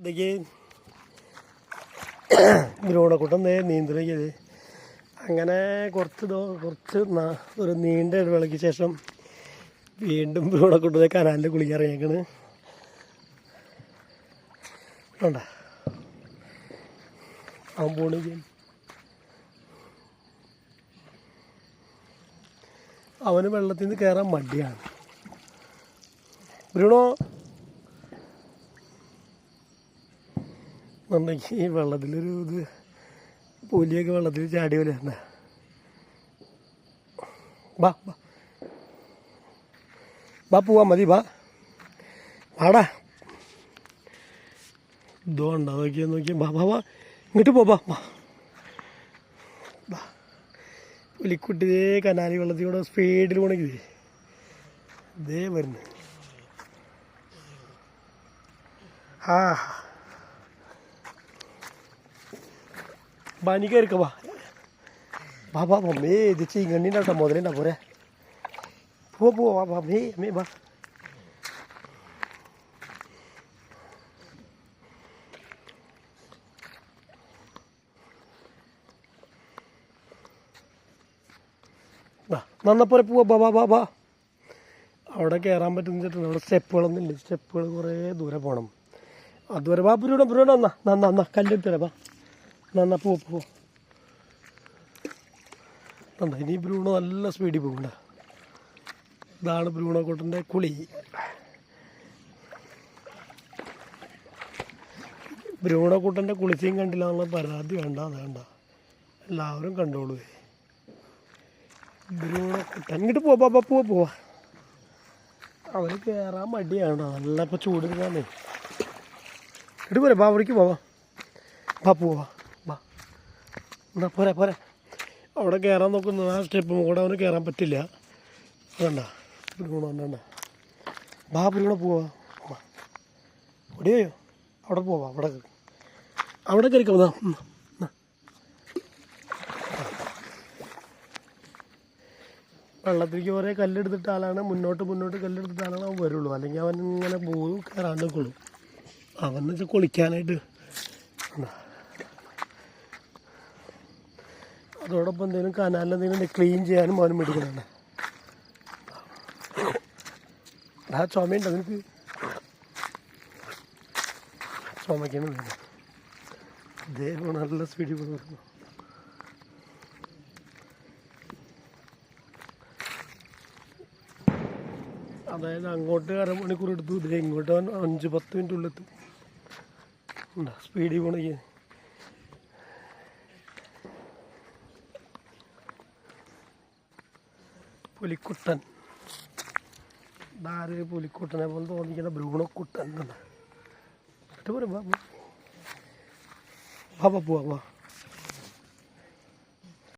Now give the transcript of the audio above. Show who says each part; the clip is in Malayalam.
Speaker 1: ഇതൊക്കെ ബ്രൂണക്കുട്ടൻ നീന്തലത് അങ്ങനെ കുറച്ച് ഒരു നീണ്ട ഇടവേളയ്ക്ക് ശേഷം വീണ്ടും ബ്രൂണക്കുട്ടനെ കനാലിൽ കുളിക്കാറിയേക്കണ്. വേണ്ട അവൻ പോണെങ്കിൽ അവന് വെള്ളത്തിൽ നിന്ന് കയറാൻ മടിയാണ്. ബ്രൂണോ എന്നുണ്ടെങ്കിൽ ഈ വെള്ളത്തിലൊരു ഇത് പുലിയൊക്കെ വെള്ളത്തിൽ ചാടി പോലെ തന്നെ. ബാ ബാ ബാ പോവാ മതി ബാ വാടാ. ഇതോ ഉണ്ടോ നോക്കിയാ ബാ ബാ ബാ ഇങ്ങോട്ട് പോ ബാ ബാ. പുലിക്കുട്ടിതേ കനാലി വെള്ളത്തിൽ കൂടെ സ്പീഡിൽ പോണെങ്കിൽ ഇതേ വരുന്നു. ആ ബാ നീ കയറിക്ക ബാ ബാ ബാ മമ്മേ ഇത് ചീങ്കണ്ണിൻ്റെ മുതലുണ്ടാ പോരെ. പോവാ ബാ മേ അമ്മേ ബാ. നന്നപ്പോലെ പോവാ ബാ ബാ ബാ ബാ. അവിടെ കയറാൻ പറ്റുന്ന ചേട്ടൻ അവിടെ സ്റ്റെപ്പുകളൊന്നും ഇല്ല. സ്റ്റെപ്പുകൾ കുറേ ദൂരെ പോകണം. അതുവരെ ബാ പുരൂടെ നന്നാ കല്ലെടുത്തരാ ബാ നന്നാ പോ. ഇനി ബ്രൂണോ നല്ല സ്പീഡിൽ പോകണ്ട. ഇതാണ് ബ്രൂണോക്കുട്ടൻ്റെ കുളി. ബ്രൂണോക്കുട്ടൻ്റെ കുളിച്ചയും കണ്ടില്ല എന്നുള്ള പരാതി വേണ്ട. അത് വേണ്ട, എല്ലാവരും കണ്ടോളൂ. ബ്രൂണോക്കുട്ടൻ ഇങ്ങോട്ട് പോവാ. അവന് കയറാൻ മടിയാണ്. നല്ല ഇപ്പോൾ ചൂടെടുക്കാന്നേ. ഇട്ട് പോരെ ബാ അവിടേക്ക് പോവാ പോവാ ബാ. എന്നാ പോരെ അവിടെ കയറാൻ നോക്കുന്നു. ആ സ്റ്റെപ്പ് കൂടെ അവന് കയറാൻ പറ്റില്ല. അതണ്ട ബ്രൂണ ബാ ബ്രൂണ പോവാ ഒടിയോ അവിടെ പോവാ. അവിടെ കയറിക്കോ. വെള്ളത്തിലേക്ക് കുറേ കല്ലെടുത്തിട്ട ആളാണ്. മുന്നോട്ട് കല്ലെടുത്തിട്ട ആളാണ് അവൻ വരുള്ളൂ. അല്ലെങ്കിൽ അവൻ ഇങ്ങനെ പോകും കയറാണ്ട് കൊള്ളും. അവന്ന് വെച്ചാൽ കുളിക്കാനായിട്ട്. അതോടൊപ്പം എന്തെങ്കിലും കനാലിൽ എന്തെങ്കിലും ക്ലീൻ ചെയ്യാനും അവന് മേടിക്കുന്നുണ്ട്. ആ ചുമയുണ്ട് നിനക്ക്. ചുമയ്ക്കാണ് വേണം. ഇതേ നല്ല സ്പീഡിൽ പോകുന്നു. അതായത് അങ്ങോട്ട് 1/2 മണിക്കൂർ എടുത്തു. ഇതിൽ ഇങ്ങോട്ട് 5-10 മിനിറ്റ് ഉള്ളെത്തും. സ്പീഡിൽ പോണെങ്കിൽ പുലിക്കുട്ടൻ. ഇതാര് പുലിക്കുട്ടനെ പോലെ തോന്നിക്കുന്ന ബ്രൂണോക്കുട്ടൻ. പോവാ